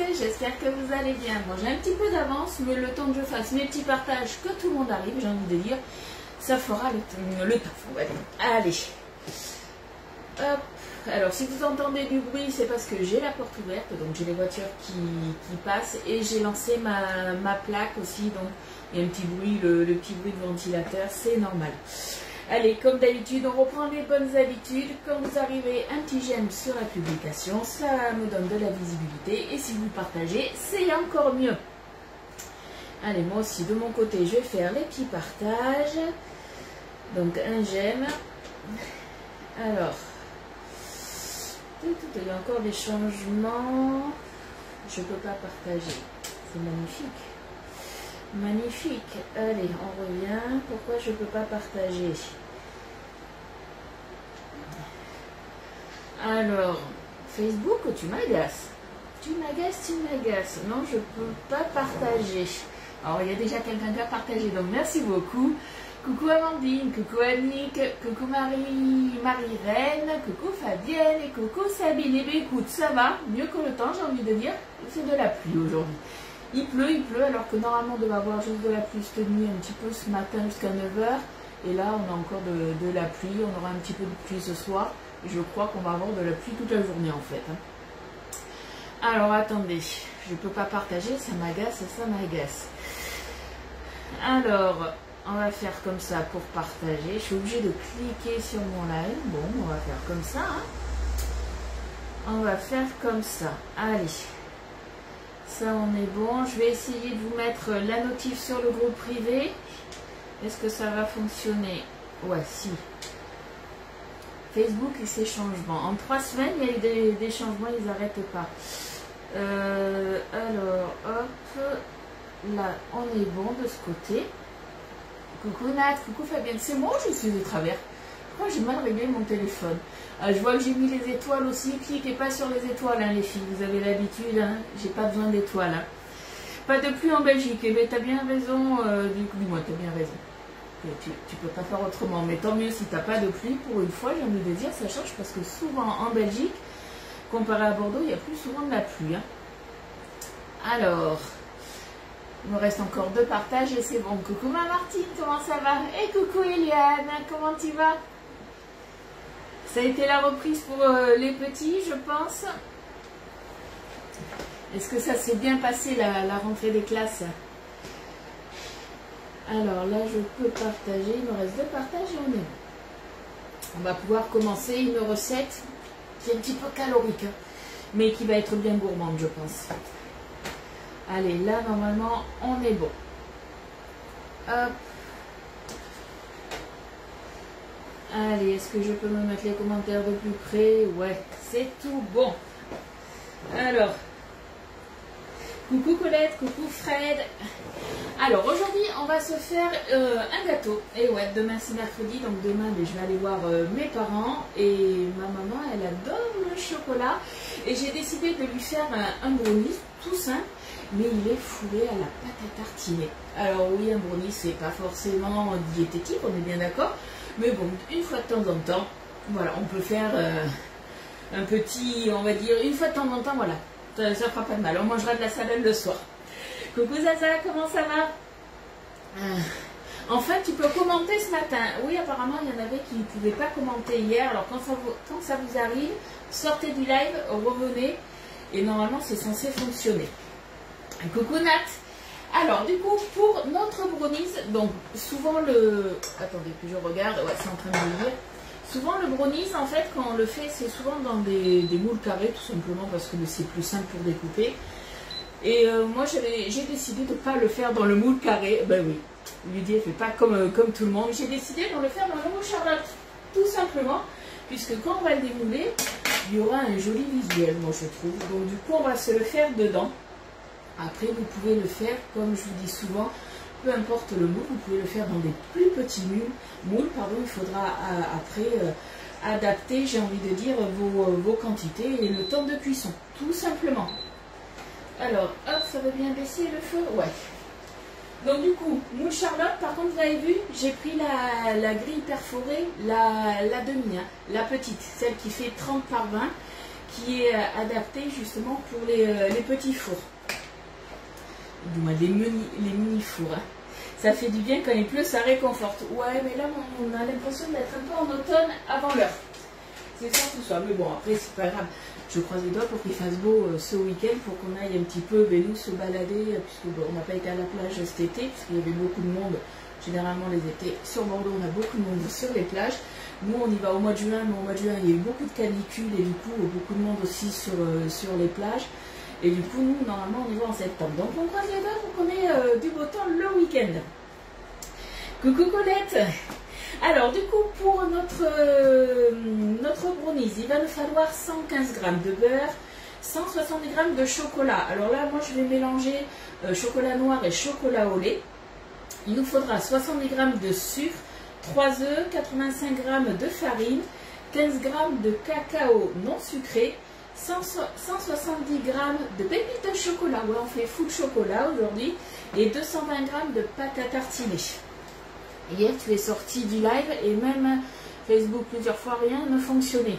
j'espère que vous allez bien. Bon, j'ai un petit peu d'avance, mais le temps que je fasse mes petits partages, que tout le monde arrive, j'ai envie de dire, ça fera le taf, on va dire. Allez. Hop. Alors, si vous entendez du bruit, c'est parce que j'ai la porte ouverte, donc j'ai les voitures qui passent, et j'ai lancé ma plaque aussi, donc il y a un petit bruit, le petit bruit de ventilateur, c'est normal. Allez, comme d'habitude, on reprend les bonnes habitudes. Quand vous arrivez, un petit j'aime sur la publication, ça me donne de la visibilité. Et si vous partagez, c'est encore mieux. Allez, moi aussi, de mon côté, je vais faire les petits partages. Donc, un j'aime. Alors, il y a encore des changements. Je ne peux pas partager. C'est magnifique. Magnifique. Allez, on revient. Pourquoi je ne peux pas partager? Alors, Facebook, tu m'agaces. Tu m'agaces. Non, je ne peux pas partager. Alors, il y a déjà quelqu'un qui a partagé, donc merci beaucoup. Coucou Amandine, coucou Annick, coucou Marie-Reine, coucou Fabienne et coucou Sabine. Eh bien, écoute, ça va, mieux que le temps, j'ai envie de dire. C'est de la pluie aujourd'hui. Il pleut, alors que normalement on devait avoir juste de la pluie cette nuit, un petit peu ce matin jusqu'à 9 h. Et là, on a encore de la pluie, on aura un petit peu de pluie ce soir. Et je crois qu'on va avoir de la pluie toute la journée en fait. Alors, attendez, je ne peux pas partager, ça m'agace. Alors, on va faire comme ça pour partager. Je suis obligée de cliquer sur mon live. Bon, on va faire comme ça. On va faire comme ça. Allez. Ça, on est bon. Je vais essayer de vous mettre la notif sur le groupe privé. Est-ce que ça va fonctionner? Ouais, si. Facebook et ses changements. En 3 semaines, il y a eu des changements, ils n'arrêtent pas. Alors, hop. Là, on est bon de ce côté. Coucou Nat, coucou Fabienne. C'est moi ou je suis de travers? Pourquoi j'ai mal réglé mon téléphone? Je vois que j'ai mis les étoiles aussi. Cliquez pas sur les étoiles, hein, les filles. Vous avez l'habitude. Hein. J'ai pas besoin d'étoiles. Hein. Pas de pluie en Belgique. Eh bien, t'as bien raison. Dis-moi, t'as bien raison. Tu peux pas faire autrement. Mais tant mieux si t'as pas de pluie. Pour une fois, j'ai envie de dire, ça change parce que souvent en Belgique, comparé à Bordeaux, il y a plus souvent de la pluie. Hein. Alors, il me reste encore 2 partages et c'est bon. Coucou ma Martine, comment ça va? Et coucou Eliane, comment tu vas? Ça a été la reprise pour les petits, je pense. Est-ce que ça s'est bien passé, la rentrée des classes? Alors là, je peux partager. Il me reste 2 partages et on est bon. On va pouvoir commencer une recette qui est un petit peu calorique, hein, mais qui va être bien gourmande, je pense. Allez, là, normalement, on est bon. Hop. Allez, est-ce que je peux me mettre les commentaires de plus près? Ouais, c'est tout bon. Alors, coucou Colette, coucou Fred. Alors, aujourd'hui, on va se faire un gâteau. Et ouais, demain c'est mercredi, donc demain, je vais aller voir mes parents. Et ma maman, elle adore le chocolat. Et j'ai décidé de lui faire un brownie tout simple. Mais il est fourré à la pâte à tartiner. Alors oui, un brownie, c'est pas forcément diététique, on est bien d'accord. Mais bon, une fois de temps en temps, voilà, on peut faire un petit, on va dire, une fois de temps en temps, voilà. Ça fera pas de mal, on mangera de la salade le soir. Coucou Zaza, comment ça va? Enfin, tu peux commenter ce matin. Oui, apparemment, il y en avait qui ne pouvaient pas commenter hier. Alors, quand ça vous arrive, sortez du live, revenez. Et normalement, c'est censé fonctionner. Coucou Nat. Alors du coup pour notre brownies, donc souvent le... Attendez que je regarde, ouais c'est en train de me lire. Souvent le brownies en fait quand on le fait c'est souvent dans des moules carrés tout simplement parce que c'est plus simple pour découper. Et moi j'ai décidé de ne pas le faire dans le moule carré. Ben oui, Lydie elle fait pas comme tout le monde. J'ai décidé de le faire dans le moule Charlotte. Tout simplement, puisque quand on va le démouler, il y aura un joli visuel moi je trouve. Donc du coup on va se le faire dedans. Après, vous pouvez le faire, comme je vous dis souvent, peu importe le moule, vous pouvez le faire dans des plus petits moules. Il faudra après adapter, j'ai envie de dire, vos quantités et le temps de cuisson, tout simplement. Alors, hop, ça va bien baisser le feu? Ouais. Donc du coup, moule Charlotte, par contre, vous avez vu, j'ai pris la grille perforée, la demi, hein, la petite, celle qui fait 30 par 20. qui est adapté justement pour les petits fours. Du moins les mini fours. Hein. Ça fait du bien quand il pleut, ça réconforte. Ouais, mais là on a l'impression d'être un peu en automne avant l'heure. C'est surtout ça. Mais bon, après c'est pas grave. Je croise les doigts pour qu'il fasse beau ce week-end, pour qu'on aille un petit peu, nous, se balader, puisque bon, on n'a pas été à la plage cet été, puisqu'il y avait beaucoup de monde. Généralement, les étés sur Bordeaux, on a beaucoup de monde sur les plages. Nous, on y va au mois de juin, mais au mois de juin, il y a eu beaucoup de canicules et du coup, beaucoup de monde aussi sur les plages. Et du coup, nous, normalement, on y va en septembre. Donc, on croise les doigts pour qu'on ait du beau temps le week-end. Coucou Colette! Alors, du coup, pour notre brownies, il va nous falloir 115 g de beurre, 170 g de chocolat. Alors là, moi, je vais mélanger chocolat noir et chocolat au lait. Il nous faudra 70 g de sucre, 3 œufs, 85 g de farine, 15 g de cacao non sucré, 170 g de pépites de chocolat. Ouais, on fait full chocolat aujourd'hui. Et 220 g de pâte à tartiner. Hier, tu es sorti du live et même Facebook plusieurs fois, rien ne fonctionnait.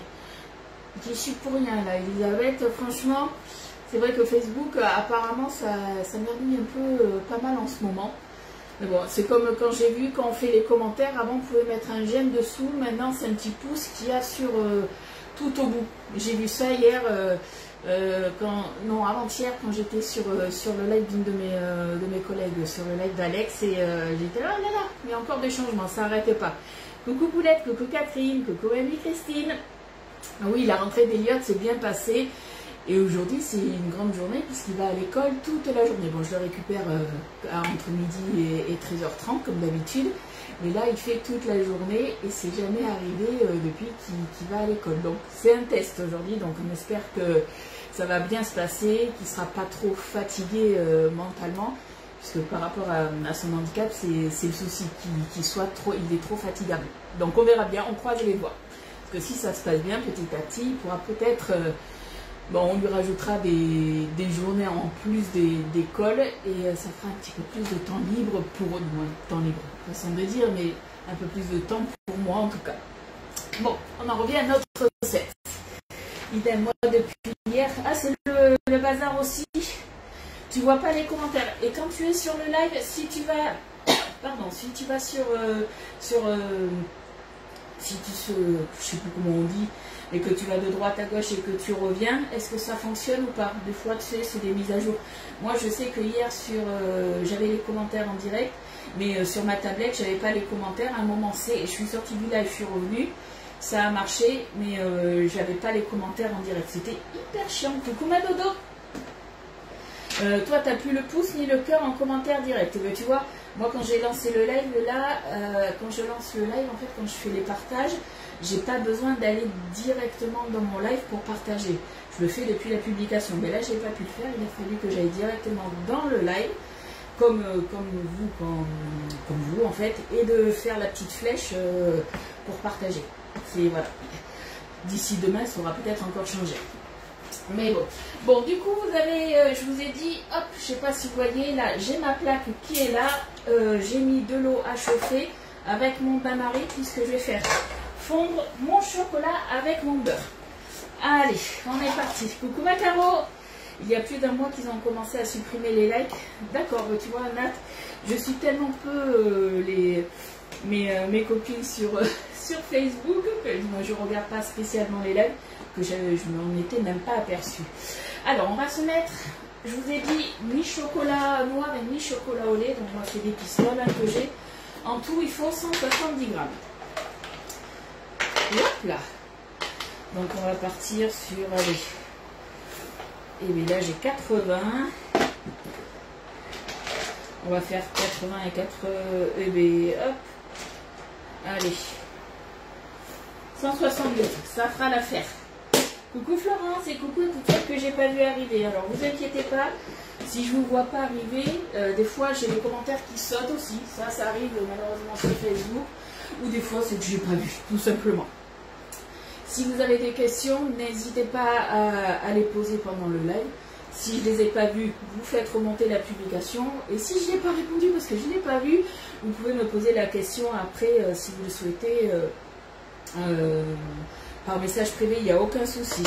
J'y suis pour rien là, Elisabeth. Franchement, c'est vrai que Facebook, apparemment, ça m'ennuie un peu pas mal en ce moment. Mais bon, c'est comme quand j'ai vu, quand on fait les commentaires, avant on pouvait mettre un j'aime dessous, maintenant c'est un petit pouce qu'il y a sur tout au bout. J'ai vu ça hier, avant-hier, quand j'étais sur le live d'une de mes collègues, sur le live d'Alex, et j'étais là, il y a encore des changements, ça n'arrêtait pas. Coucou Poulette, coucou Catherine, coucou Amy Christine. Ah oui, la rentrée d'Eliott s'est bien passée. Et aujourd'hui, c'est une grande journée puisqu'il va à l'école toute la journée. Bon, je le récupère entre midi et 13h30 comme d'habitude. Mais là, il fait toute la journée et c'est jamais arrivé depuis qu'il va à l'école. Donc, c'est un test aujourd'hui. Donc, on espère que ça va bien se passer, qu'il ne sera pas trop fatigué mentalement. Puisque par rapport à son handicap, c'est le souci, il est trop fatigable. Donc, on verra bien, on croise les doigts. Parce que si ça se passe bien, petit à petit, il pourra peut-être... bon, on lui rajoutera des journées en plus d'école et ça fera un petit peu plus de temps libre pour eux, moins temps libre, façon de dire, mais un peu plus de temps pour moi en tout cas. Bon, on en revient à notre recette. Idem, moi depuis hier, ah c'est le bazar aussi, tu vois pas les commentaires. Et quand tu es sur le live, si tu vas, je sais plus comment on dit, et que tu vas de droite à gauche et que tu reviens, est-ce que ça fonctionne ou pas? Des fois, tu sais, c'est des mises à jour. Moi, je sais que hier, j'avais les commentaires en direct, mais sur ma tablette, j'avais pas les commentaires. À un moment C, je suis sortie du live, je suis revenue, ça a marché, mais j'avais pas les commentaires en direct. C'était hyper chiant. Coucou ma dodo. Toi, tu n'as plus le pouce ni le cœur en commentaire direct. Mais tu vois, moi, quand j'ai lancé le live, là, quand je lance le live, en fait, quand je fais les partages, j'ai pas besoin d'aller directement dans mon live pour partager. Je le fais depuis la publication. Mais là, j'ai pas pu le faire. Il a fallu que j'aille directement dans le live, comme vous, en fait, et de faire la petite flèche pour partager. Voilà. D'ici demain, ça aura peut-être encore changé. Mais bon. Bon, du coup, vous avez, je vous ai dit, hop, je sais pas si vous voyez, là, j'ai ma plaque qui est là. J'ai mis de l'eau à chauffer avec mon bain-marie, puisque je vais faire fondre mon chocolat avec mon beurre. Allez, on est parti. Coucou Macaro. Il y a plus d'un mois qu'ils ont commencé à supprimer les likes. D'accord, tu vois, Nat, je suis tellement peu mes copines sur Facebook que moi je regarde pas spécialement les lives, que je m'en étais même pas aperçue. Alors, on va se mettre, je vous ai dit, mi-chocolat noir et mi-chocolat au lait. Donc moi, c'est des pistes là que j'ai. En tout, il faut 170 grammes. Hop là. Donc on va partir sur, allez, et bien là j'ai 80. On va faire 80 et 80, et bien hop. Allez. 162, ça fera l'affaire. Coucou Florence et coucou toutes celles que j'ai pas vu arriver. Alors vous inquiétez pas, si je vous vois pas arriver, des fois j'ai des commentaires qui sautent aussi. Ça arrive malheureusement sur Facebook. Ou des fois c'est que j'ai pas vu, tout simplement. Si vous avez des questions, n'hésitez pas à les poser pendant le live. Si je ne les ai pas vues, vous faites remonter la publication. Et si je n'ai pas répondu parce que je ne l'ai pas vu, vous pouvez me poser la question après si vous le souhaitez par message privé, il n'y a aucun souci.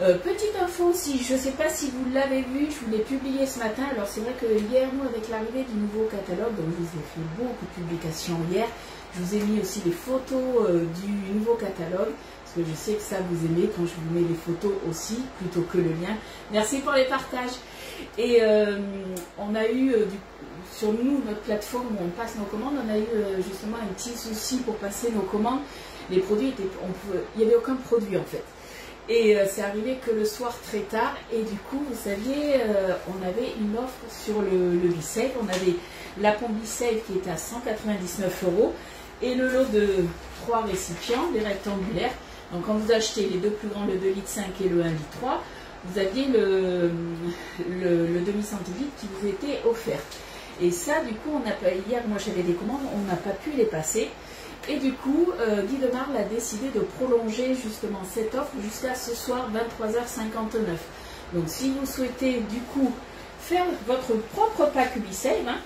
Petite info aussi, je ne sais pas si vous l'avez vu, je vous l'ai publié ce matin. Alors c'est vrai que hier, nous, avec l'arrivée du nouveau catalogue, donc je vous ai fait beaucoup de publications hier, je vous ai mis aussi les photos du nouveau catalogue, parce que je sais que ça vous aimez quand je vous mets les photos aussi, plutôt que le lien. Merci pour les partages. Et on a eu, sur nous, notre plateforme où on passe nos commandes, on a eu justement un petit souci pour passer nos commandes. Les produits étaient, il n'y avait aucun produit en fait. Et c'est arrivé que le soir très tard, et du coup, vous saviez, on avait une offre sur le B-Save. On avait la pompe B-Save qui était à 199 €, et le lot de 3 récipients, des rectangulaires. Donc quand vous achetez les deux plus grands, le 2,5 litres et le 1,3 litre, vous aviez le demi-centilitre qui vous était offert. Et ça, du coup, on a pas, hier, moi j'avais des commandes, on n'a pas pu les passer. Et du coup, Guy Demarle a décidé de prolonger justement cette offre jusqu'à ce soir 23h59. Donc si vous souhaitez du coup faire votre propre pack B-Save, hein,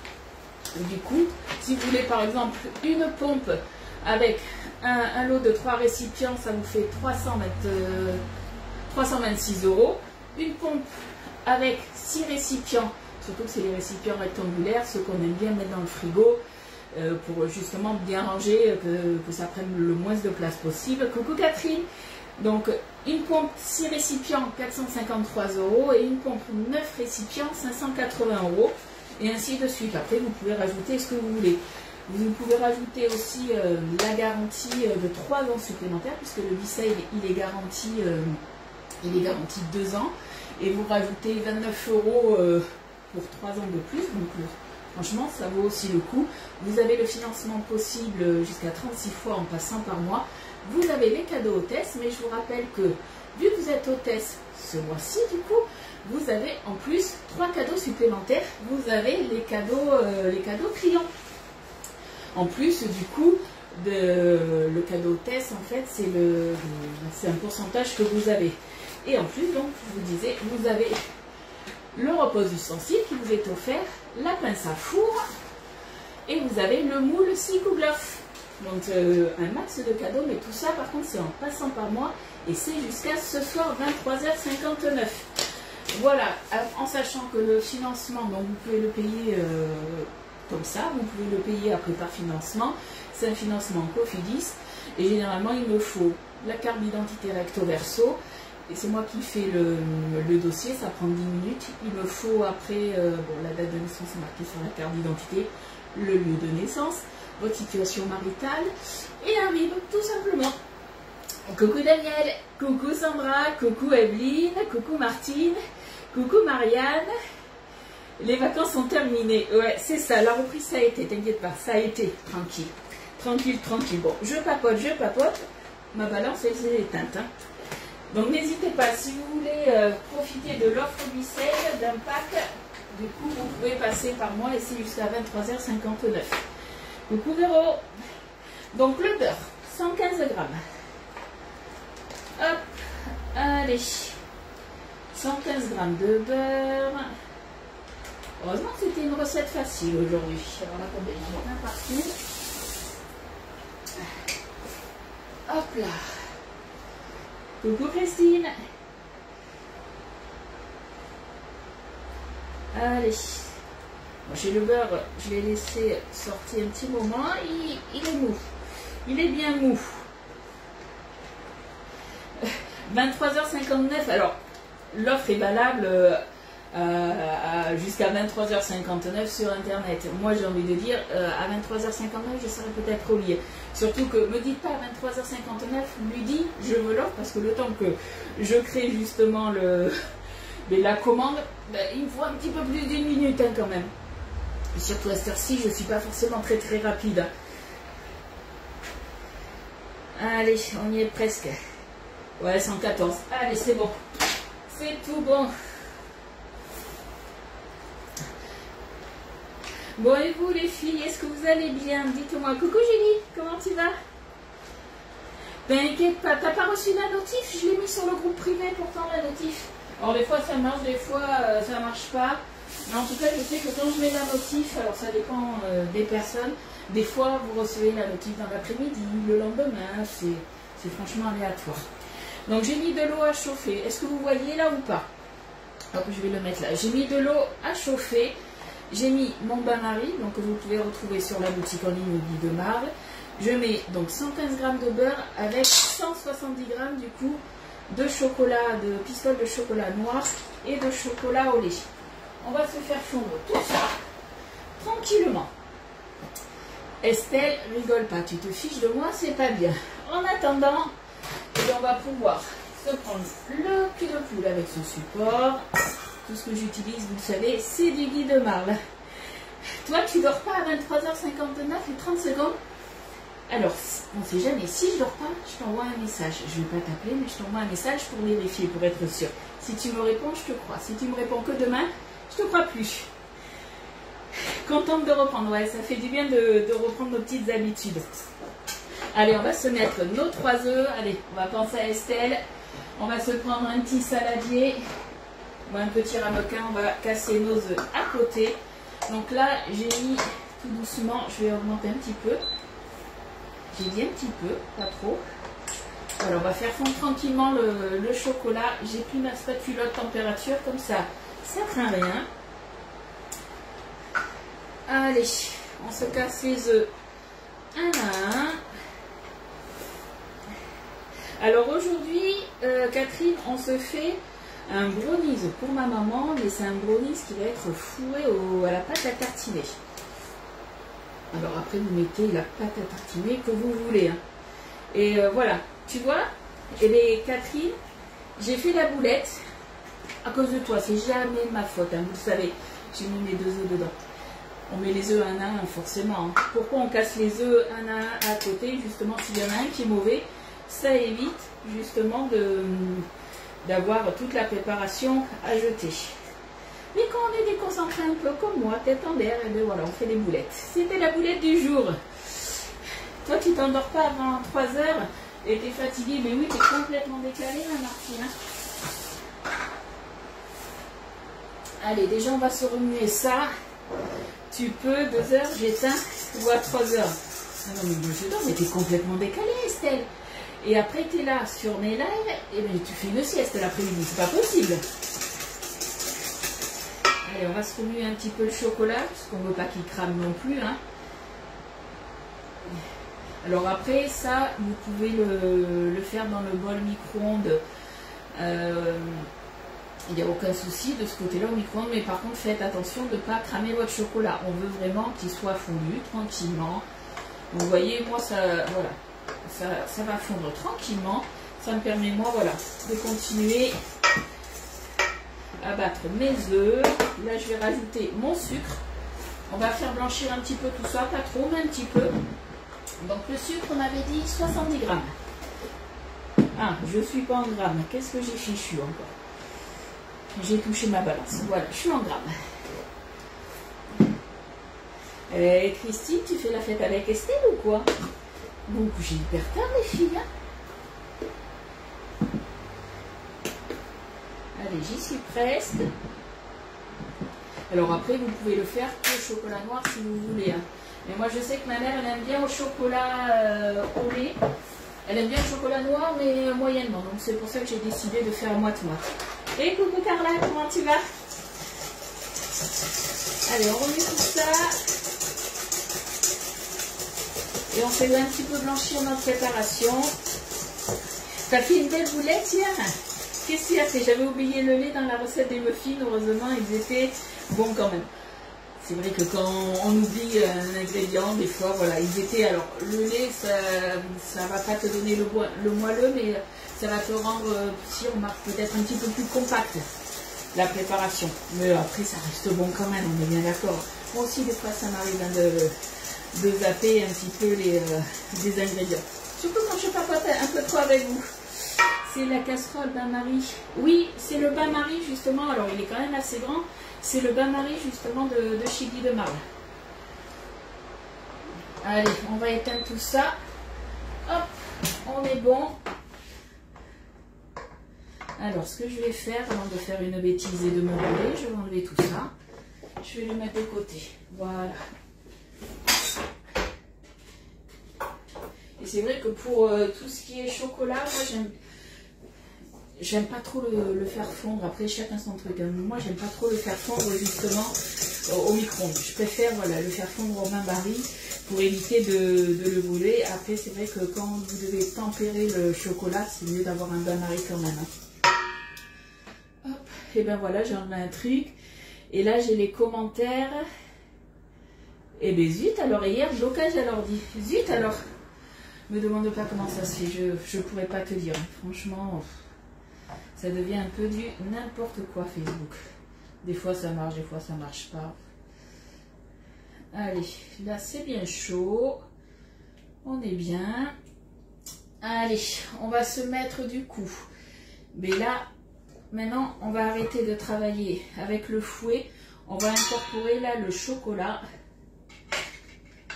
du coup, si vous voulez par exemple une pompe avec un lot de 3 récipients, ça vous fait 326 €. Une pompe avec 6 récipients, surtout que c'est les récipients rectangulaires, ceux qu'on aime bien mettre dans le frigo, pour justement bien ranger, que ça prenne le moins de place possible. Coucou Catherine. Donc une pompe 6 récipients 453 € et une pompe 9 récipients 580 €, et ainsi de suite. Après vous pouvez rajouter ce que vous voulez. Vous pouvez rajouter aussi la garantie de 3 ans supplémentaires, puisque le B-Save il est garanti 2 ans, et vous rajoutez 29 € pour 3 ans de plus. Donc franchement, ça vaut aussi le coup. Vous avez le financement possible jusqu'à 36 fois en passant par mois. Vous avez les cadeaux hôtesses, mais je vous rappelle que, vu que vous êtes hôtesse ce mois-ci, du coup, vous avez en plus 3 cadeaux supplémentaires. Vous avez les cadeaux clients. En plus, du coup, le cadeau hôtesse, en fait, c'est un pourcentage que vous avez. Et en plus, donc, je vous disais, vous avez le repose ustensile qui vous est offert, la pince à four, et vous avez le moule Sikouglof. Donc un max de cadeaux, mais tout ça par contre c'est en passant par mois, et c'est jusqu'à ce soir 23h59. Voilà, en sachant que le financement, donc vous pouvez le payer comme ça, vous pouvez le payer après par financement, c'est un financement Cofidis, et généralement il me faut la carte d'identité recto verso. Et c'est moi qui fais le dossier, ça prend 10 minutes. Il me faut après, la date de naissance est marquée sur la carte d'identité, le lieu de naissance, votre situation maritale et un RIB, tout simplement. Coucou Daniel, coucou Sandra, coucou Evelyne, coucou Martine, coucou Marianne. Les vacances sont terminées. Ouais, c'est ça, la reprise ça a été, t'inquiète pas, ça a été tranquille. Tranquille, tranquille. Bon, je papote, ma balance elle s'est éteinte. Hein. Donc n'hésitez pas, si vous voulez profiter de l'offre B-Save, d'un pack, du coup vous pouvez passer par mois et c'est jusqu'à 23h59. Coucou Véro. Donc le beurre, 115 grammes. Hop, allez. 115 grammes de beurre. Heureusement que c'était une recette facile aujourd'hui. Alors là, attendez, j'en ai un partout. Hop là. Coucou Christine. Allez. Bon, j'ai le beurre, je l'ai laissé sortir un petit moment. Il est mou. Il est bien mou. 23h59. Alors, l'offre est valable jusqu'à 23h59 sur Internet. Moi, j'ai envie de dire, à 23h59, je serai peut-être au lit. Surtout que, me dites pas à 23h59, lui dit, je veux l'offre, parce que le temps que je crée justement la commande, il me faut un petit peu plus d'une minute hein, quand même. Et surtout à cette heure-ci, je ne suis pas forcément très très rapide. Allez, on y est presque. Ouais, 114. Allez, c'est bon. C'est tout bon. Bon, et vous les filles, est-ce que vous allez bien? Dites-moi. Coucou Julie, comment tu vas? T'inquiète pas, t'as pas reçu la notif? Je l'ai mis sur le groupe privé pourtant la notif. Alors des fois ça marche, des fois ça marche pas. Mais en tout cas, je sais que quand je mets la notif, alors ça dépend des personnes. Des fois, vous recevez la notif dans l'après-midi, le lendemain, c'est franchement aléatoire. Donc j'ai mis de l'eau à chauffer. Est-ce que vous voyez là ou pas? Donc je vais le mettre là. J'ai mis de l'eau à chauffer. J'ai mis mon bain-marie, donc que vous pouvez retrouver sur la boutique en ligne Guy de Marle. Je mets donc 115 g de beurre avec 170 g du coup de chocolat, de pistoles de chocolat noir et de chocolat au lait. On va se faire fondre tout ça tranquillement. Estelle, rigole pas, tu te fiches de moi, c'est pas bien. En attendant, on va pouvoir se prendre le cul de poule avec son support. Tout ce que j'utilise, vous le savez, c'est du Guy de Marle. Toi, tu dors pas à 23h59 et 30 secondes? Alors, on ne sait jamais, si je dors pas, je t'envoie un message. Je ne vais pas t'appeler, mais je t'envoie un message pour vérifier, pour être sûr. Si tu me réponds, je te crois. Si tu me réponds que demain, je te crois plus. Contente de reprendre, ouais, ça fait du bien de reprendre nos petites habitudes. Allez, on va se mettre nos 3 œufs. Allez, on va penser à Estelle. On va se prendre un petit saladier. Ou un petit ramequin, on va casser nos œufs à côté. Donc là, j'ai mis tout doucement, je vais augmenter un petit peu. J'ai dit un petit peu, pas trop. Voilà, on va faire fondre tranquillement le chocolat. J'ai pris ma spatule haute température, comme ça craint rien. Allez, on se casse les œufs un à un. Alors aujourd'hui, Catherine, on se fait un brownies pour ma maman, mais c'est un brownies qui va être fourré à la pâte à tartiner. Alors après, vous mettez la pâte à tartiner que vous voulez. Hein. Et voilà, tu vois, et les Catherine, j'ai fait la boulette à cause de toi. C'est jamais ma faute, hein, vous le savez. J'ai mis mes 2 œufs dedans. On met les œufs un à un, forcément. Hein. Pourquoi on casse les œufs un à un à côté? Justement, s'il y en a un qui est mauvais, ça évite justement d'avoir toute la préparation à jeter. Mais quand on est déconcentré un peu comme moi, tête en l'air, et bien voilà, on fait les boulettes. C'était la boulette du jour. Toi, tu t'endors pas avant 3 heures et t'es fatigué. Mais oui, t'es complètement décalé, ma Martine. Allez, déjà, on va se remuer ça. Tu peux, 2 heures, j'éteins, ou à 3 heures. Ah non, mais je dors, mais t'es complètement décalé, Estelle. Et après, tu es là sur mes lives, et bien tu fais une sieste l'après-midi, c'est pas possible. Allez, on va se remuer un petit peu le chocolat, parce qu'on ne veut pas qu'il crame non plus. Hein. Alors après, ça, vous pouvez le faire dans le bol micro-ondes. Il n'y a aucun souci de ce côté-là au micro-ondes, mais par contre, faites attention de ne pas cramer votre chocolat. On veut vraiment qu'il soit fondu tranquillement. Vous voyez, moi, ça, voilà. Ça va fondre tranquillement. Ça me permet, moi, voilà, de continuer à battre mes œufs. Là, je vais rajouter mon sucre. On va faire blanchir un petit peu tout ça, pas trop, mais un petit peu. Donc, le sucre, on avait dit 70 grammes. Ah, je ne suis pas en grammes. Qu'est-ce que j'ai fichu encore? J'ai touché ma balance. Voilà, je suis en grammes. Christine, tu fais la fête avec Estelle ou quoi? Vous vous couchez hyper tard, les filles. Hein? Allez, j'y suis presque. Alors après, vous pouvez le faire au chocolat noir si vous voulez. Hein. Mais moi, je sais que ma mère, elle aime bien au chocolat au lait. Elle aime bien le chocolat noir, mais moyennement. Donc c'est pour ça que j'ai décidé de faire moite-moite. Et coucou Carla, comment tu vas? Allez, on remet tout ça. Et on fait un petit peu blanchir notre préparation. T'as fait une belle boulette hier? Qu'est-ce qu'il y a fait? J'avais oublié le lait dans la recette des muffins. Heureusement, ils étaient bons quand même. C'est vrai que quand on oublie un ingrédient, des fois, voilà, ils étaient... Alors, le lait, ça va pas te donner le moelleux, mais ça va te rendre, si on marque peut-être un petit peu plus compact, la préparation. Mais après, ça reste bon quand même, on est bien d'accord. Moi aussi, des fois, ça m'arrive de zapper un petit peu des ingrédients. Surtout quand je papote un peu trop avec vous. C'est la casserole bain-marie. Oui, c'est le bain-marie justement. Alors il est quand même assez grand. C'est le bain-marie justement de chez Guy de Marle. Allez, on va éteindre tout ça. Hop, on est bon. Alors ce que je vais faire avant de faire une bêtise et de me brûler, je vais enlever tout ça. Je vais le mettre de côté. Voilà. Et c'est vrai que pour tout ce qui est chocolat, moi j'aime pas trop le faire fondre. Après, chacun son truc. Moi, j'aime pas trop le faire fondre justement au micro-ondes. Je préfère voilà, le faire fondre au bain-marie pour éviter de le brûler. Après, c'est vrai que quand vous devez tempérer le chocolat, c'est mieux d'avoir un bain-marie quand même. Hop, et ben voilà, j'en ai un truc. Et là, j'ai les commentaires. Et ben zut, alors hier, blocage à l'ordi. Zut alors. Me demande pas comment ça se fait, je pourrais pas te dire. Franchement, ça devient un peu du n'importe quoi Facebook. Des fois ça marche, des fois ça marche pas. Allez, là c'est bien chaud. On est bien. Allez, on va se mettre du coup. Mais là, maintenant, on va arrêter de travailler avec le fouet. On va incorporer là le chocolat.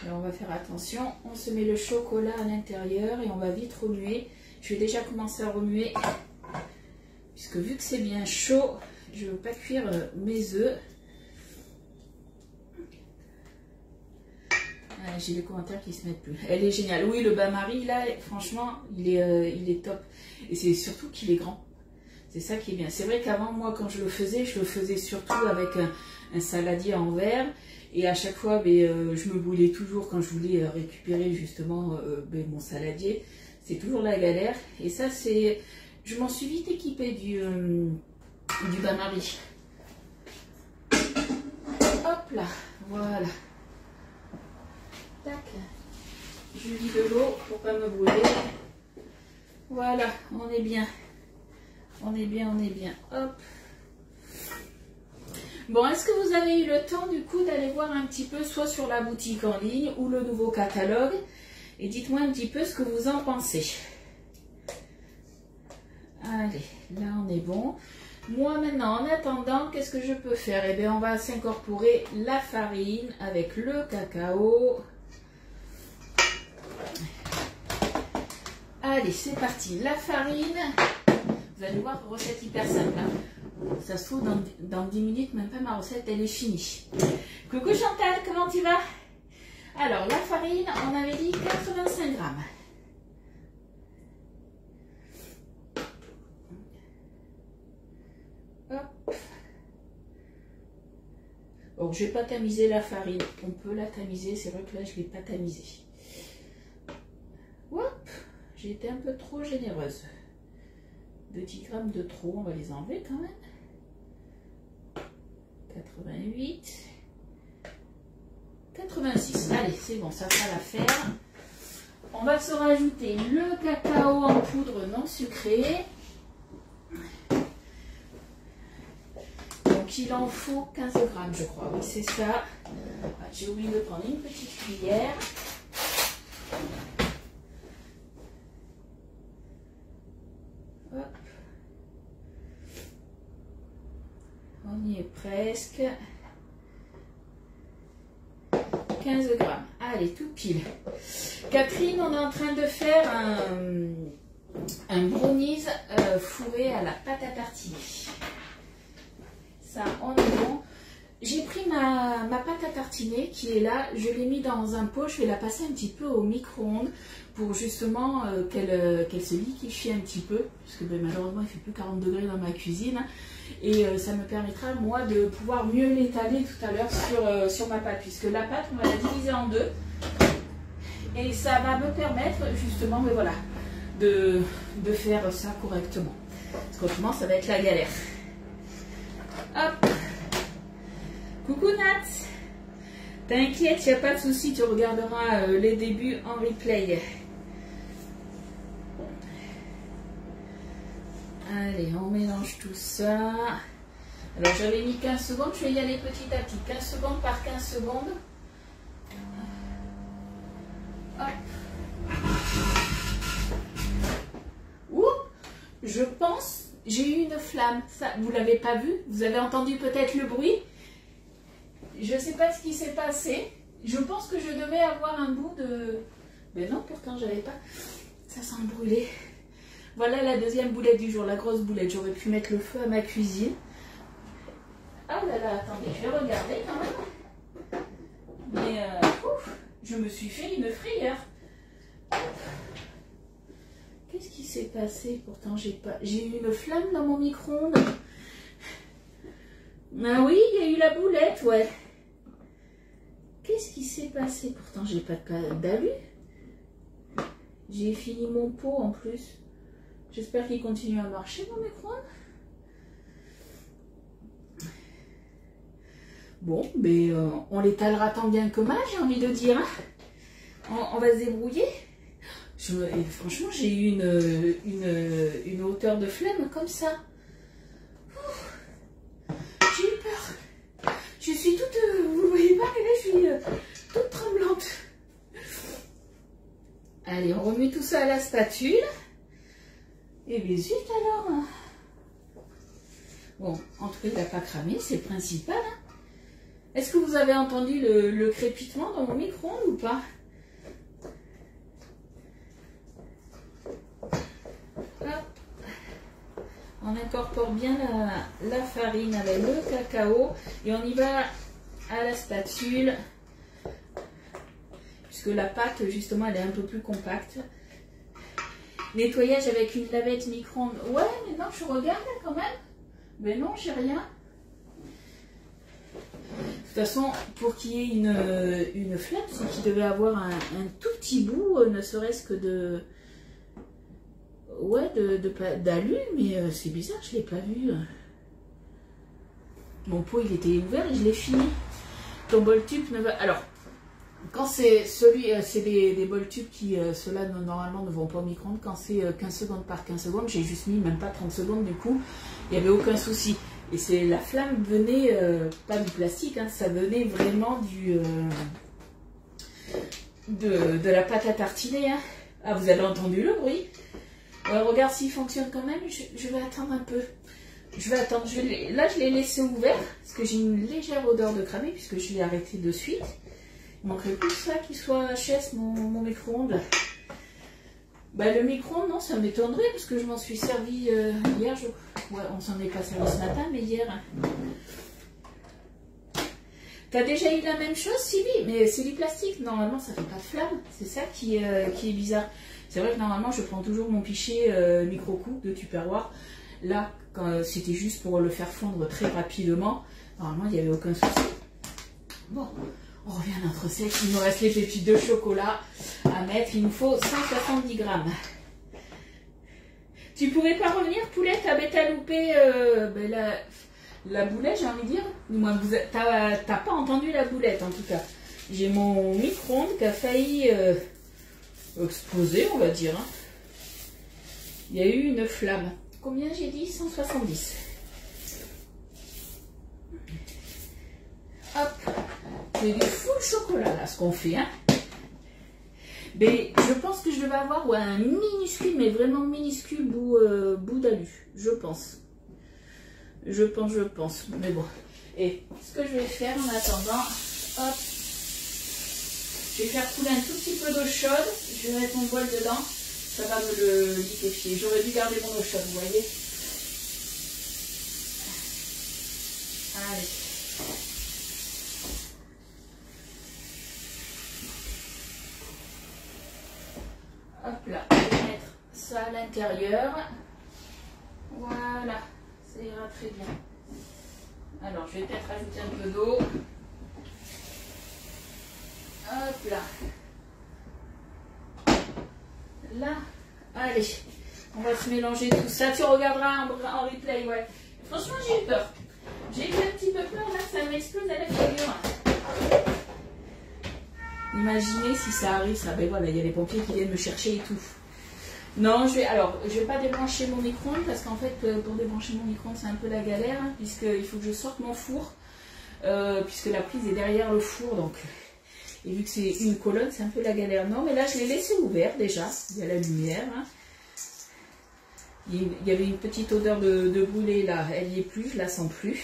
Et on va faire attention. On se met le chocolat à l'intérieur et on va vite remuer. Je vais déjà commencer à remuer. Puisque vu que c'est bien chaud, je ne veux pas cuire mes œufs. J'ai les commentaires qui se mettent plus. Elle est géniale. Oui, le bain-marie, là, franchement, il est top. Et c'est surtout qu'il est grand. C'est ça qui est bien. C'est vrai qu'avant, moi, quand je le faisais surtout avec un saladier en verre. Et à chaque fois, je me brûlais toujours quand je voulais récupérer justement mon saladier. C'est toujours la galère. Et ça, c'est... Je m'en suis vite équipée du bain-marie. Hop là, voilà. Tac. Je lis de l'eau pour pas me brûler. Voilà, on est bien. On est bien, on est bien. Hop. Bon, est-ce que vous avez eu le temps du coup d'aller voir un petit peu soit sur la boutique en ligne ou le nouveau catalogue? Et dites-moi un petit peu ce que vous en pensez. Allez, là on est bon. Moi maintenant, en attendant, qu'est-ce que je peux faire? Eh bien, on va s'incorporer la farine avec le cacao. Allez, c'est parti. La farine, vous allez voir, recette hyper simple. Hein. Ça se trouve, dans 10 minutes, même pas ma recette, elle est finie. Coucou Chantal, comment tu vas? Alors, la farine, on avait dit 85 grammes. Hop. Bon, je ne vais pas tamiser la farine. On peut la tamiser, c'est vrai que là, je ne l'ai pas tamisée. Hop, j'ai été un peu trop généreuse. De 10 grammes de trop, on va les enlever quand même. 88, 86. Allez, c'est bon, ça fera l'affaire. On va se rajouter le cacao en poudre non sucré. Donc il en faut 15 grammes, je crois. Oui, c'est ça. J'ai oublié de prendre une petite cuillère. Hop. On y est presque. 15 grammes. Allez, tout pile. Catherine, on est en train de faire un brownies fourré à la pâte à tartiner. Ça, on est bon. J'ai pris ma pâte à tartiner qui est là. Je l'ai mis dans un pot. Je vais la passer un petit peu au micro-ondes pour justement qu'elle se liquéfie un petit peu. Parce que malheureusement, il fait plus 40 degrés dans ma cuisine. Et ça me permettra, moi, de pouvoir mieux l'étaler tout à l'heure sur ma pâte. Puisque la pâte, on va la diviser en deux. Et ça va me permettre, justement, voilà, de faire ça correctement. Parce qu'autrement, ça va être la galère. Hop. Coucou Nat. T'inquiète, il n'y a pas de souci, tu regarderas les débuts en replay. Allez, on mélange tout ça. Alors j'avais mis 15 secondes, je vais y aller petit à petit. 15 secondes par 15 secondes. Hop. Ouh, je pense, j'ai eu une flamme. Ça, vous ne l'avez pas vu? Vous avez entendu peut-être le bruit? Je ne sais pas ce qui s'est passé. Je pense que je devais avoir un bout de... Mais non, pourtant, je n'avais pas. Ça sent brûler. Voilà la deuxième boulette du jour, la grosse boulette. J'aurais pu mettre le feu à ma cuisine. Ah là là, attendez, je vais regarder quand même. Mais, ouf, je me suis fait une frayeur. qu'est-ce qui s'est passé? Pourtant, j'ai eu une flamme dans mon micro-ondes. Ah oui, il y a eu la boulette, ouais. Qu'est-ce qui s'est passé? Pourtant, j'ai pas d'alu. J'ai fini mon pot en plus. J'espère qu'il continue à marcher, mon micro-ondes. Bon, mais on l'étalera tant bien que mal, j'ai envie de dire. Hein. On va se débrouiller. Et franchement, j'ai eu une hauteur de flemme comme ça. J'ai eu peur. Je suis toute... vous ne voyez pas, mais là, je suis toute tremblante. Allez, on remet tout ça à la spatule. Et bien, zut alors. Bon, en tout cas, il n'a pas cramé, c'est le principal. Hein. Est-ce que vous avez entendu le crépitement dans mon micro-ondes ou pas? Hop. On incorpore bien la farine avec le cacao et on y va à la spatule puisque la pâte justement elle est un peu plus compacte. Nettoyage avec une lavette micro-ondes. Ouais, mais non, je regarde quand même. Mais non, j'ai rien. De toute façon, pour qu'il y ait une flamme, c'est qu'il devait avoir un tout petit bout, ne serait-ce que de... Ouais, d'alu, mais c'est bizarre, je ne l'ai pas vu. Mon pot, il était ouvert et je l'ai fini. Ton bol tube ne va... Alors, quand c'est c'est des bol tubes qui, ceux-là, normalement, ne vont pas au micro-ondes. Quand c'est 15 secondes par 15 secondes, j'ai juste mis même pas 30 secondes, du coup, il n'y avait aucun souci. Et c'est la flamme venait, pas du plastique, hein, ça venait vraiment de la pâte à tartiner. Hein. Ah, vous avez entendu le bruit? Regarde s'il fonctionne quand même, je vais attendre un peu. Je vais attendre. Là, je l'ai laissé ouvert parce que j'ai une légère odeur de cramé puisque je l'ai arrêté de suite. Il manquerait plus que ça qu'il soit HS mon micro-ondes. Bah, le micro-ondes, non, ça m'étonnerait parce que je m'en suis servi hier. Ouais, on s'en est pas servi ce matin, mais hier. T'as déjà eu la même chose, Sylvie? Mais c'est du plastique, normalement ça fait pas de flamme. C'est ça qui est bizarre. C'est vrai que normalement je prends toujours mon pichet micro-coupe de Tupperware. Là, c'était juste pour le faire fondre très rapidement. Normalement il n'y avait aucun souci. Bon, on revient à notre sec. Il nous reste les pépites de chocolat à mettre. Il nous faut 170 grammes. Tu pourrais pas revenir, Poulette, à bêta loupé la boulette, j'ai envie de dire. Moi, t'as pas entendu la boulette en tout cas. J'ai mon micro-ondes qui a failli exploser, on va dire. Hein. Il y a eu une flamme. Combien j'ai dit? 170. Hop. C'est du full chocolat là, ce qu'on fait. Hein. Mais je pense que je devais avoir un minuscule, mais vraiment minuscule bout d'alu. Je pense. Je pense. Mais bon. Et ce que je vais faire en attendant, hop. Je vais faire couler un tout petit peu d'eau chaude. Je vais mettre mon bol dedans. Ça va me le liquéfier. J'aurais dû garder mon eau chaude, vous voyez. Allez. Hop là, je vais mettre ça à l'intérieur. Voilà, ça ira très bien. Alors, je vais peut-être ajouter un peu d'eau. Hop là. Là, allez, on va se mélanger tout ça. Tu regarderas en replay, ouais. Franchement, j'ai eu peur. J'ai eu un petit peu peur, là, ça m'explose à la figure. Imaginez si ça arrive, ça, ben voilà, il y a les pompiers qui viennent me chercher et tout. Non, je vais pas débrancher mon micro-ondes parce qu'en fait, pour débrancher mon micro-ondes, c'est un peu la galère, hein, puisqu'il faut que je sorte mon four, puisque la prise est derrière le four, donc, et vu que c'est une colonne, c'est un peu la galère. Non, mais là, je l'ai laissé ouvert déjà, il y a la lumière. Hein. Il y avait une petite odeur de brûlé là, elle n'y est plus, je la sens plus.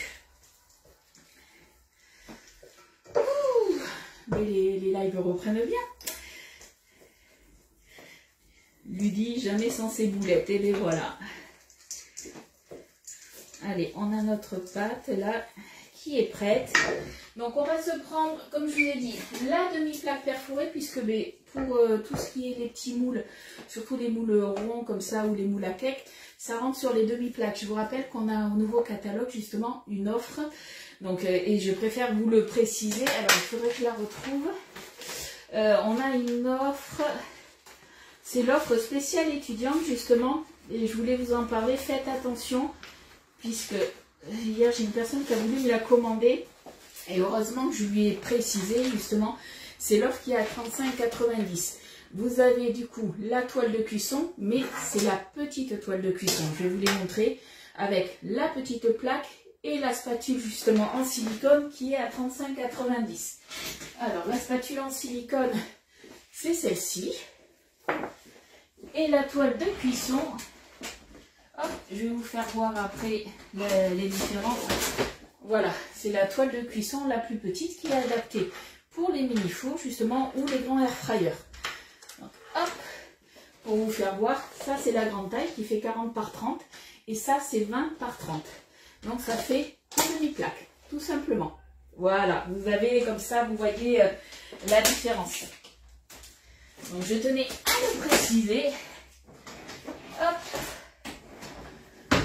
Mais les lives reprennent bien. Ludi, jamais sans ses boulettes. Et les voilà. Allez, on a notre pâte là qui est prête. Donc on va se prendre, comme je vous ai dit, la demi-plaque perforée, puisque pour tout ce qui est les petits moules, surtout les moules ronds comme ça ou les moules à cake, ça rentre sur les demi-plaques. Je vous rappelle qu'on a au nouveau catalogue justement une offre, donc, et je préfère vous le préciser, alors il faudrait que je la retrouve. On a une offre, c'est l'offre spéciale étudiante justement, et je voulais vous en parler, faites attention, puisque hier j'ai une personne qui a voulu me la commander, et heureusement que je lui ai précisé justement, c'est l'offre qui est à 35,90 €. Vous avez du coup la toile de cuisson, mais c'est la petite toile de cuisson. Je vais vous les montrer avec la petite plaque et la spatule justement en silicone qui est à 35,90 €. Alors la spatule en silicone, c'est celle-ci. Et la toile de cuisson, hop, je vais vous faire voir après les différences. Voilà, c'est la toile de cuisson la plus petite qui est adaptée pour les mini-fours justement ou les grands air fryers. Donc, hop, pour vous faire voir, ça c'est la grande taille qui fait 40 par 30 et ça c'est 20 par 30. Donc ça fait une demi-plaque, tout simplement. Voilà, vous avez comme ça, vous voyez la différence. Donc je tenais à le préciser. Hop,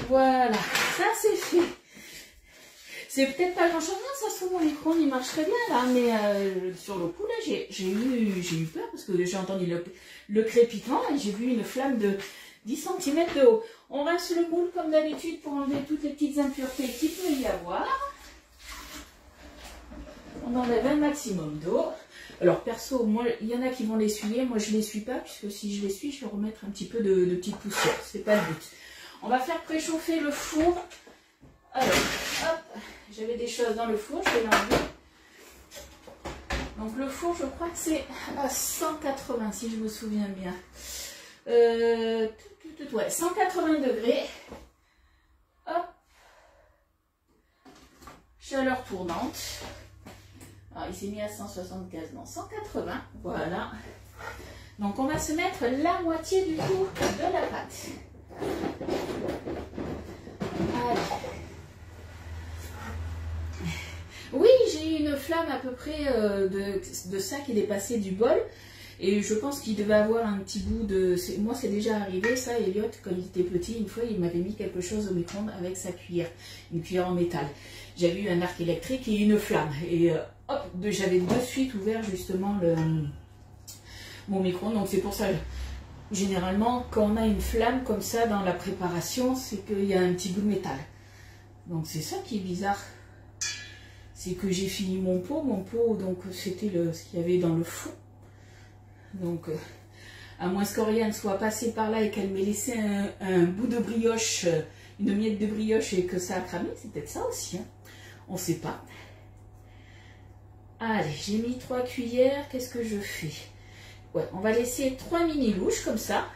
voilà, ça c'est fait. C'est peut-être pas grand chose, non, ça se trouve mon micro il marche très bien là, mais sur le coup là j'ai eu peur parce que j'ai entendu le crépitement et j'ai vu une flamme de 10 cm de haut. On rince le moule comme d'habitude pour enlever toutes les petites impuretés qu'il peut y avoir. On enlève un maximum d'eau. Alors perso, moi il y en a qui vont l'essuyer, moi je l'essuie pas puisque si je l'essuie je vais remettre un petit peu de petite poussière, c'est pas le but. On va faire préchauffer le four. Alors, hop, j'avais des choses dans le four, je vais l'enlever. Donc le four, je crois que c'est à 180 si je me souviens bien. Ouais, 180 degrés. Hop. Chaleur tournante. Alors il s'est mis à 175, non, 180. Voilà. Donc on va se mettre la moitié du coup de la pâte. Allez. Oui, j'ai eu une flamme à peu près de ça qui est dépassée du bol. Et je pense qu'il devait avoir un petit bout de... Moi, c'est déjà arrivé, ça, Elliot, quand il était petit, une fois, il m'avait mis quelque chose au micro-ondes avec sa cuillère. Une cuillère en métal. J'avais eu un arc électrique et une flamme. Et hop, j'avais de suite ouvert justement mon micro-ondes. Donc c'est pour ça, généralement, quand on a une flamme comme ça dans la préparation, c'est qu'il y a un petit bout de métal. Donc c'est ça qui est bizarre. C'est que j'ai fini mon pot, donc c'était ce qu'il y avait dans le fond. Donc, à moins qu'Oriane soit passée par là et qu'elle m'ait laissé un bout de brioche, une miette de brioche et que ça a cramé, c'est peut-être ça aussi, hein. On ne sait pas. Allez, j'ai mis 3 cuillères, qu'est-ce que je fais? Ouais, on va laisser 3 mini-louches comme ça.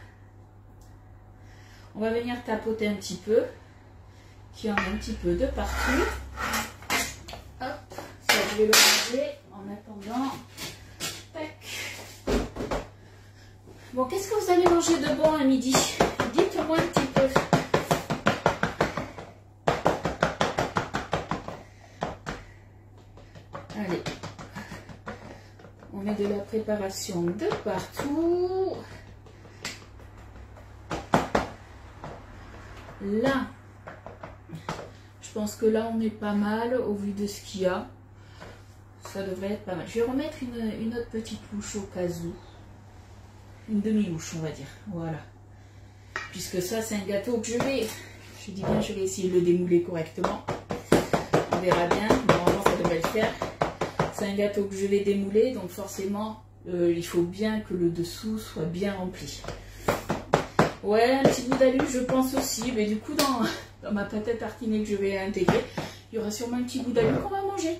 On va venir tapoter un petit peu, qu'il y en a un petit peu de partout. Hop, ça je vais le ranger en attendant. Tac. Bon, qu'est-ce que vous allez manger de bon à midi? Dites-moi un petit peu. Allez. On met de la préparation de partout. Là, je pense que là on est pas mal au vu de ce qu'il y a. Ça devrait être pas mal. Je vais remettre une autre petite louche au cas où. Une demi-louche, on va dire. Voilà. Puisque ça, c'est un gâteau que je dis bien, je vais essayer de le démouler correctement. On verra bien. Normalement, ça devrait le faire. C'est un gâteau que je vais démouler, donc forcément, il faut bien que le dessous soit bien rempli. Ouais, un petit bout d'alu, je pense aussi. Mais du coup, dans ma pâte à tartiner que je vais intégrer, il y aura sûrement un petit bout d'alu qu'on va manger.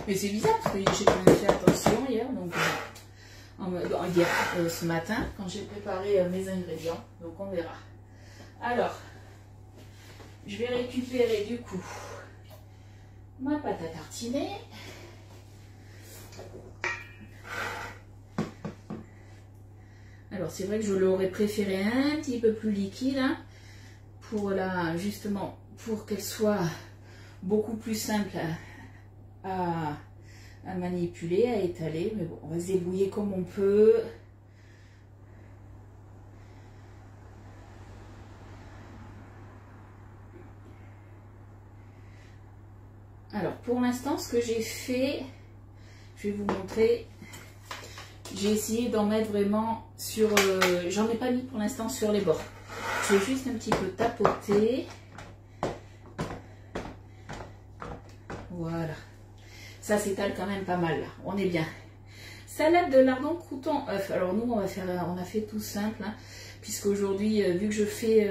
Mais c'est bizarre, parce que j'ai quand même fait attention hier, donc... ce matin, quand j'ai préparé mes ingrédients, donc on verra. Alors, je vais récupérer du coup ma pâte à tartiner. Alors c'est vrai que je l'aurais préféré un petit peu plus liquide, hein, justement pour qu'elle soit beaucoup plus simple à à manipuler, à étaler. Mais bon, on va se débrouiller comme on peut. Alors, pour l'instant, ce que j'ai fait, je vais vous montrer. J'ai essayé d'en mettre vraiment sur... j'en ai pas mis pour l'instant sur les bords. Je vais juste un petit peu tapoter. Voilà. Ça s'étale quand même pas mal là. On est bien. Salade de lardon, croûtons, œufs. Alors nous, on a fait tout simple. Hein, puisqu'aujourd'hui, vu que je fais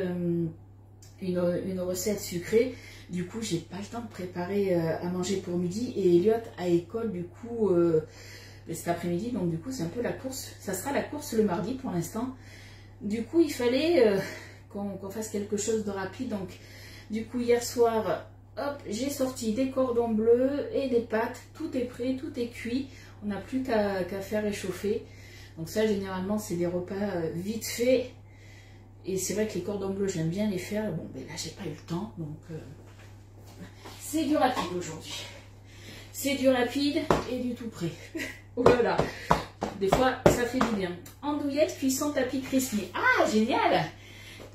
une recette sucrée, du coup, j'ai pas le temps de préparer à manger pour midi. Et Elliot à école, du coup, cet après-midi. Donc du coup, c'est un peu la course. Ça sera la course le mardi pour l'instant. Du coup, il fallait qu'on fasse quelque chose de rapide. Donc du coup, hier soir... Hop, j'ai sorti des cordons bleus et des pâtes. Tout est prêt, tout est cuit. On n'a plus qu'à faire réchauffer. Donc ça, généralement, c'est des repas vite faits. Et c'est vrai que les cordons bleus, j'aime bien les faire. Bon, ben là, j'ai pas eu le temps. Donc, c'est du rapide aujourd'hui. C'est du rapide et du tout prêt. Voilà. Des fois, ça fait du bien. Andouillette, cuisson, tapis crispy. Ah, génial!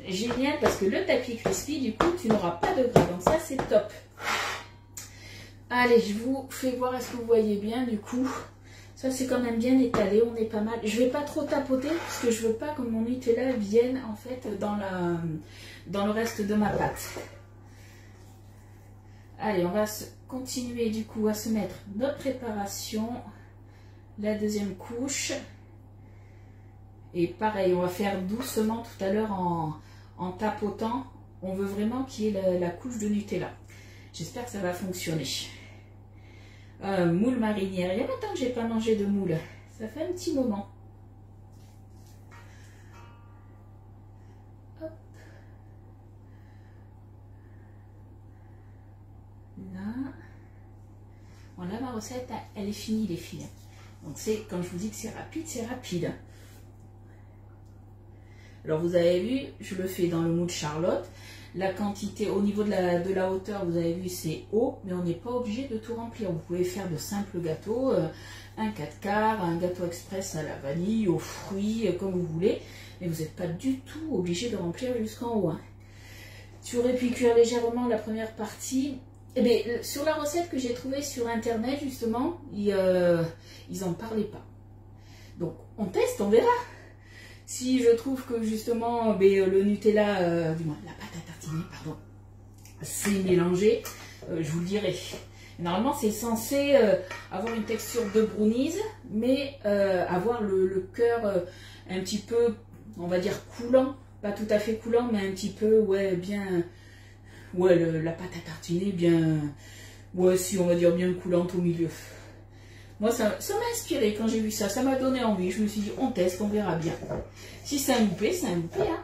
Génial, parce que le tapis crispy, du coup, tu n'auras pas de gras. Donc ça, c'est top. Allez, je vous fais voir, est-ce que vous voyez bien, du coup. Ça, c'est quand même bien étalé, on est pas mal. Je vais pas trop tapoter, parce que je veux pas que mon Nutella vienne, en fait, dans le reste de ma pâte. Allez, on va continuer, du coup, à se mettre notre préparation. La deuxième couche. Et pareil, on va faire doucement tout à l'heure en tapotant. On veut vraiment qu'il y ait la couche de Nutella. J'espère que ça va fonctionner. Moule marinière. Il y a longtemps que je n'ai pas mangé de moule. Ça fait un petit moment. Hop. Là. Voilà, ma recette, elle est finie, les filles. Donc c'est, quand je vous dis que c'est rapide, c'est rapide. Alors vous avez vu, je le fais dans le moule Charlotte. La quantité au niveau de la hauteur, vous avez vu, c'est haut, mais on n'est pas obligé de tout remplir. Vous pouvez faire de simples gâteaux, un 4/4, un gâteau express à la vanille, aux fruits, comme vous voulez. Mais vous n'êtes pas du tout obligé de remplir jusqu'en haut. Hein. Tu aurais pu cuire légèrement la première partie. Eh bien, sur la recette que j'ai trouvée sur internet, justement, ils n'en parlaient pas. Donc on teste, on verra. Si je trouve que justement le Nutella, du moins la pâte à tartiner, pardon, c'est mélangé, je vous le dirai. Normalement c'est censé avoir une texture de brownies, mais avoir le cœur un petit peu, on va dire coulant, pas tout à fait coulant, mais un petit peu, ouais, bien, ouais, la pâte à tartiner, bien, ouais, si on va dire bien coulante au milieu. Moi, ça m'a inspiré quand j'ai vu ça. Ça m'a donné envie. Je me suis dit, on teste, on verra bien. Si c'est un loupé, c'est un loupé. Hein.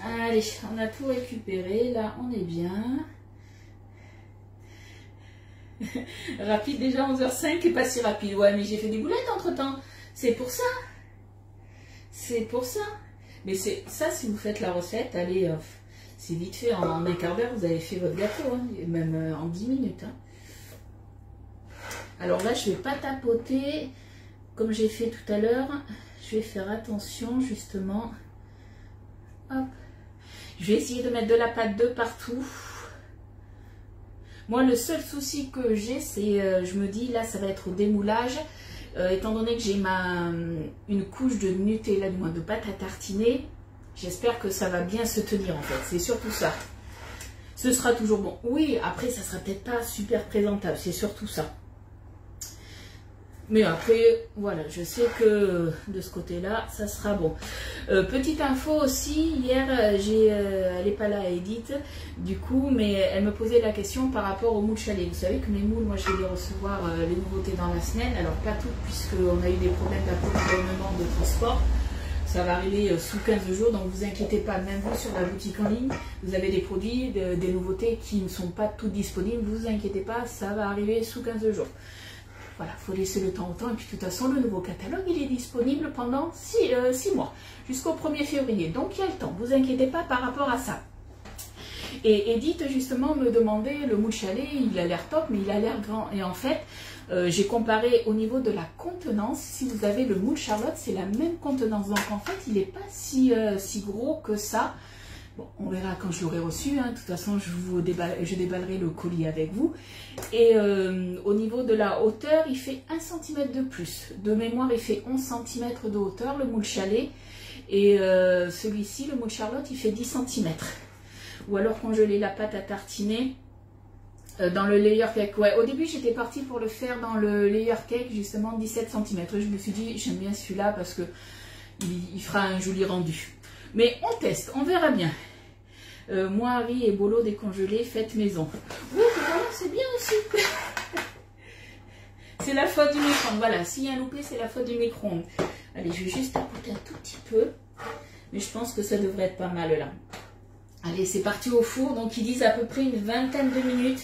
Allez, on a tout récupéré. Là, on est bien. Rapide déjà, 11h05 et pas si rapide. Ouais, mais j'ai fait des boulettes entre-temps. C'est pour ça. C'est pour ça. Mais c'est ça, si vous faites la recette, allez... c'est vite fait, en un quart d'heure, vous avez fait votre gâteau, hein, et même en 10 minutes. Hein. Alors là, je ne vais pas tapoter, comme j'ai fait tout à l'heure. Je vais faire attention, justement. Hop. Je vais essayer de mettre de la pâte de partout. Moi, le seul souci que j'ai, c'est, je me dis, là, ça va être au démoulage. Étant donné que j'ai une couche de Nutella, du moins de pâte à tartiner, j'espère que ça va bien se tenir en fait, c'est surtout ça. Ce sera toujours bon. Oui, après ça sera peut-être pas super présentable, c'est surtout ça. Mais après, voilà, je sais que de ce côté-là, ça sera bon. Petite info aussi, hier, elle n'est pas là, Edith, du coup, mais elle me posait la question par rapport aux moules chalet. Vous savez que mes moules, moi je vais les recevoir, les nouveautés dans la semaine, alors pas toutes, puisqu'on a eu des problèmes d'approvisionnement de transport. Ça va arriver sous 15 jours, donc vous inquiétez pas, même vous sur la boutique en ligne, vous avez des produits, des nouveautés qui ne sont pas toutes disponibles, vous inquiétez pas, ça va arriver sous 15 jours. Voilà, il faut laisser le temps au temps, et puis de toute façon, le nouveau catalogue, il est disponible pendant 6 mois, jusqu'au 1er février, donc il y a le temps, vous inquiétez pas par rapport à ça. Et Edith justement me demandait, le moule chalet, il a l'air top, mais il a l'air grand. Et en fait, j'ai comparé au niveau de la contenance. Si vous avez le moule Charlotte, c'est la même contenance. Donc en fait, il n'est pas si gros que ça. Bon, on verra quand je l'aurai reçu. Hein. De toute façon, je déballerai le colis avec vous. Et au niveau de la hauteur, il fait 1 cm de plus. De mémoire, il fait 11 cm de hauteur, le moule chalet. Et celui-ci, le moule Charlotte, il fait 10 cm. Ou alors congeler la pâte à tartiner dans le layer cake. Ouais, au début, j'étais partie pour le faire dans le layer cake, justement 17 cm. Je me suis dit, j'aime bien celui-là parce que il fera un joli rendu. Mais on teste, on verra bien. Moi, Harry et Bolo décongelé, faites maison. Oui, c'est bien aussi. C'est la faute du micro-ondes. Voilà, s'il y a un loupé, c'est la faute du micro-ondes. Allez, je vais juste tapoter un tout petit peu. Mais je pense que ça devrait être pas mal là. Allez, c'est parti au four. Donc, ils disent à peu près une vingtaine de minutes.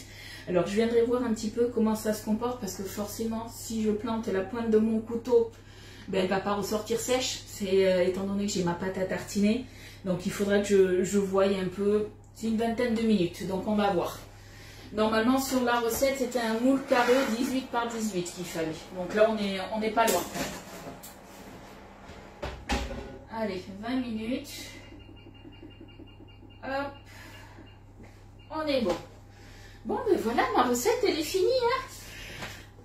Alors, je viendrai voir un petit peu comment ça se comporte. Parce que forcément, si je plante la pointe de mon couteau, ben, elle ne va pas ressortir sèche. C'est étant donné que j'ai ma pâte à tartiner. Donc, il faudra que je voie un peu. C'est une vingtaine de minutes. Donc, on va voir. Normalement, sur la recette, c'était un moule carré 18 par 18 qu'il fallait. Donc là, on n'est pas loin. Allez, 20 minutes. Hop. On est bon. Bon, ben voilà, ma recette, elle est finie.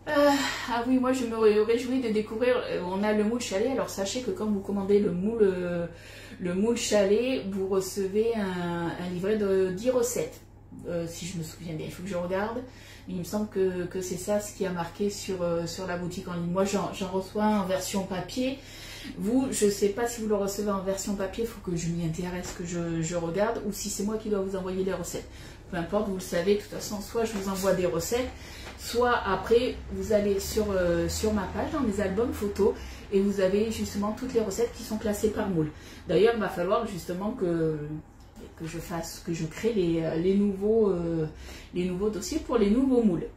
Hein. Ah oui, moi, je me réjouis de découvrir. On a le moule chalet. Alors, sachez que quand vous commandez le moule chalet, vous recevez un livret de 10 recettes. Si je me souviens bien, il faut que je regarde. Il me semble que c'est ça ce qui a marqué sur la boutique en ligne. Moi, j'en reçois en version papier. Vous, je ne sais pas si vous le recevez en version papier, il faut que je m'y intéresse, que je regarde, ou si c'est moi qui dois vous envoyer les recettes. Peu importe, vous le savez, de toute façon, soit je vous envoie des recettes, soit après, vous allez sur ma page, dans les albums photos, et vous avez justement toutes les recettes qui sont classées par moule. D'ailleurs, il va falloir justement que je crée les nouveaux dossiers pour les nouveaux moules.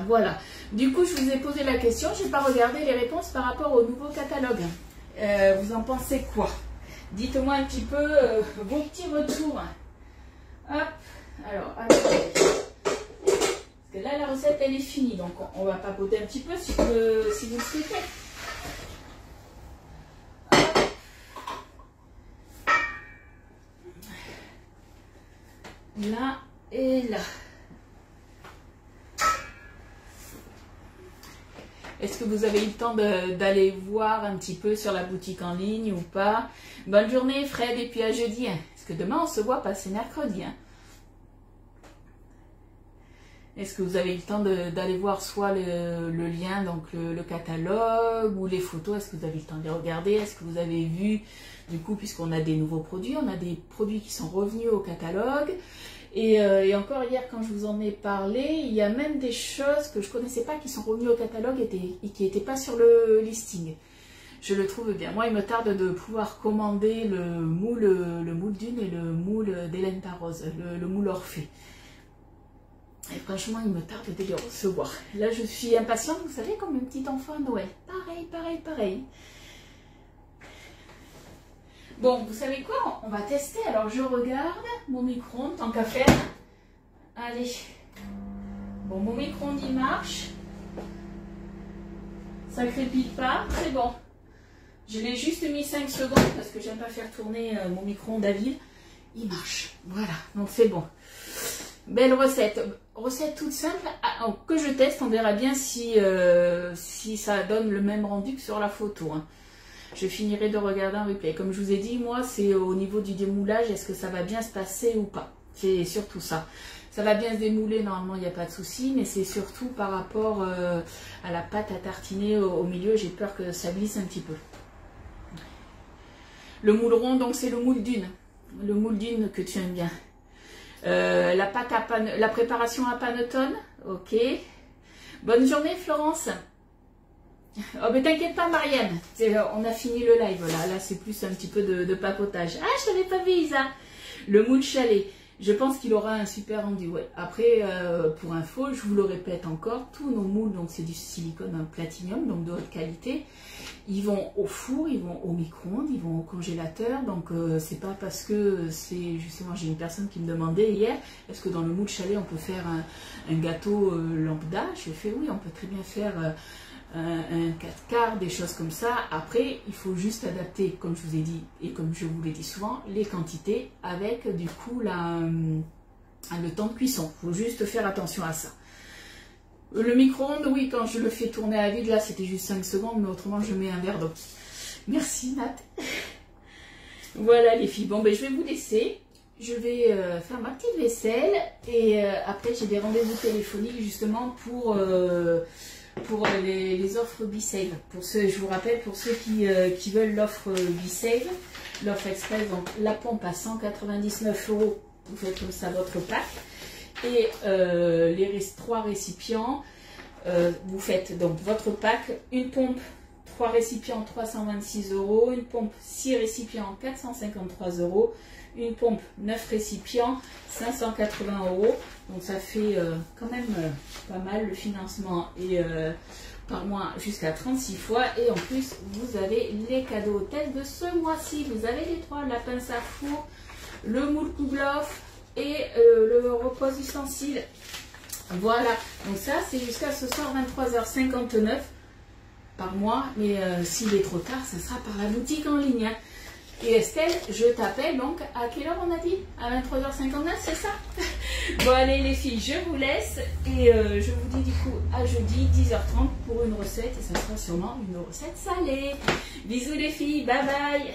Voilà. Du coup, je vous ai posé la question. Je n'ai pas regardé les réponses par rapport au nouveau catalogue. Vous en pensez quoi? Dites-moi un petit peu vos petits retours. Hop. Alors, allez. Parce que là, la recette, elle est finie. Donc, on va papoter un petit peu si vous le souhaitez. Là et là. Est-ce que vous avez eu le temps d'aller voir un petit peu sur la boutique en ligne ou pas? Bonne journée Fred et puis à jeudi. Hein. Parce que demain on se voit pas, c'est mercredi. Hein. Est-ce que vous avez eu le temps d'aller voir soit le lien, donc le catalogue ou les photos? Est-ce que vous avez eu le temps de les regarder? Est-ce que vous avez vu, du coup, puisqu'on a des nouveaux produits, on a des produits qui sont revenus au catalogue. Et encore hier, quand je vous en ai parlé, il y a même des choses que je ne connaissais pas qui sont revenues au catalogue et qui n'étaient pas sur le listing. Je le trouve bien. Moi, il me tarde de pouvoir commander le moule Dune et le moule d'Hélène Darroze, le moule Orphée. Et franchement, il me tarde de les recevoir. Là, je suis impatiente, vous savez, comme un petit enfant à Noël. Pareil. Bon, vous savez quoi? On va tester. Alors, je regarde mon micro-ondes, tant qu'à faire. Allez. Bon, mon micro-ondes, il marche. Ça crépite pas. C'est bon. Je l'ai juste mis 5 secondes parce que j'aime pas faire tourner mon micro-ondes à vide. Il marche. Voilà. Donc, c'est bon. Belle recette. Recette toute simple que je teste. On verra bien si ça donne le même rendu que sur la photo. Hein. Je finirai de regarder un replay. Comme je vous ai dit, moi, c'est au niveau du démoulage. Est-ce que ça va bien se passer ou pas? C'est surtout ça. Ça va bien se démouler, normalement, il n'y a pas de souci. Mais c'est surtout par rapport à la pâte à tartiner au milieu. J'ai peur que ça glisse un petit peu. Le moule rond, donc c'est le moule Dune. Le moule Dune que tu aimes bien. La préparation à panettone. Ok. Bonne journée, Florence. Oh, mais t'inquiète pas, Marianne. On a fini le live, là. Là, c'est plus un petit peu de papotage. Ah, je t'avais pas vu, Isa. Le moule chalet. Je pense qu'il aura un super rendu. Ouais. Après, pour info, je vous le répète encore, tous nos moules, donc c'est du silicone en platinium, donc de haute qualité. Ils vont au four, ils vont au micro-ondes, ils vont au congélateur. Donc c'est pas parce que c'est justement, j'ai une personne qui me demandait hier, est-ce que dans le moule chalet on peut faire un gâteau lambda? Je fais oui, on peut très bien faire un 4 quarts, des choses comme ça. Après, il faut juste adapter, comme je vous ai dit et comme je vous l'ai dit souvent, les quantités avec du coup le temps de cuisson. Il faut juste faire attention à ça. Le micro-ondes, oui, quand je le fais tourner à vide, là c'était juste 5 secondes, mais autrement je mets un verre d'eau. Merci Nat. Voilà les filles, bon ben je vais vous laisser. Je vais faire ma petite vaisselle et après j'ai des rendez-vous téléphoniques justement pour les offres B-Save. Pour ceux, je vous rappelle, pour ceux qui veulent l'offre B-Save, l'offre express, donc la pompe à 199 €, vous faites comme ça votre pack. Et les 3 récipients, vous faites donc votre pack, une pompe 3 récipients 326 €, une pompe 6 récipients 453 €, une pompe 9 récipients 580 €. Donc ça fait quand même pas mal le financement et par mois jusqu'à 36 fois. Et en plus vous avez les cadeaux hôtels de ce mois-ci. Vous avez les 3, la pince à four, le moule Kouglof et le repose ustensile. Voilà, donc ça c'est jusqu'à ce soir 23h59 par mois, mais s'il est trop tard, ça sera par la boutique en ligne. Hein. Et Estelle, je t'appelle donc à quelle heure on a dit? À 23h59, c'est ça? Bon allez les filles, je vous laisse et je vous dis du coup à jeudi 10h30 pour une recette et ça sera sûrement une recette salée. Bisous les filles, bye bye.